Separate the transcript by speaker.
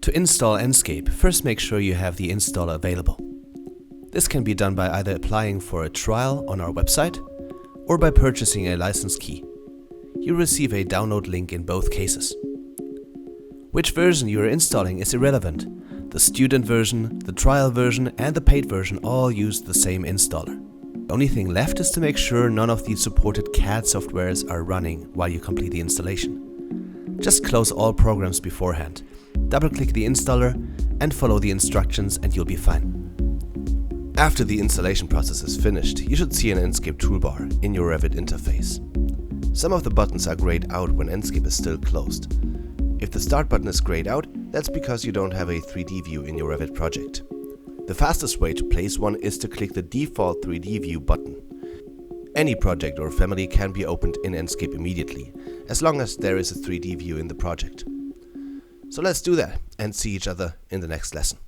Speaker 1: To install Enscape, first make sure you have the installer available. This can be done by either applying for a trial on our website or by purchasing a license key. You'll receive a download link in both cases. Which version you are installing is irrelevant. The student version, the trial version and the paid version all use the same installer. The only thing left is to make sure none of the supported CAD softwares are running while you complete the installation. Just close all programs beforehand, double-click the installer and follow the instructions and you'll be fine. After the installation process is finished, you should see an Enscape toolbar in your Revit interface. Some of the buttons are grayed out when Enscape is still closed. If the Start button is grayed out, that's because you don't have a 3D view in your Revit project. The fastest way to place one is to click the default 3D view button. Any project or family can be opened in Enscape immediately, as long as there is a 3D view in the project. So let's do that and see each other in the next lesson.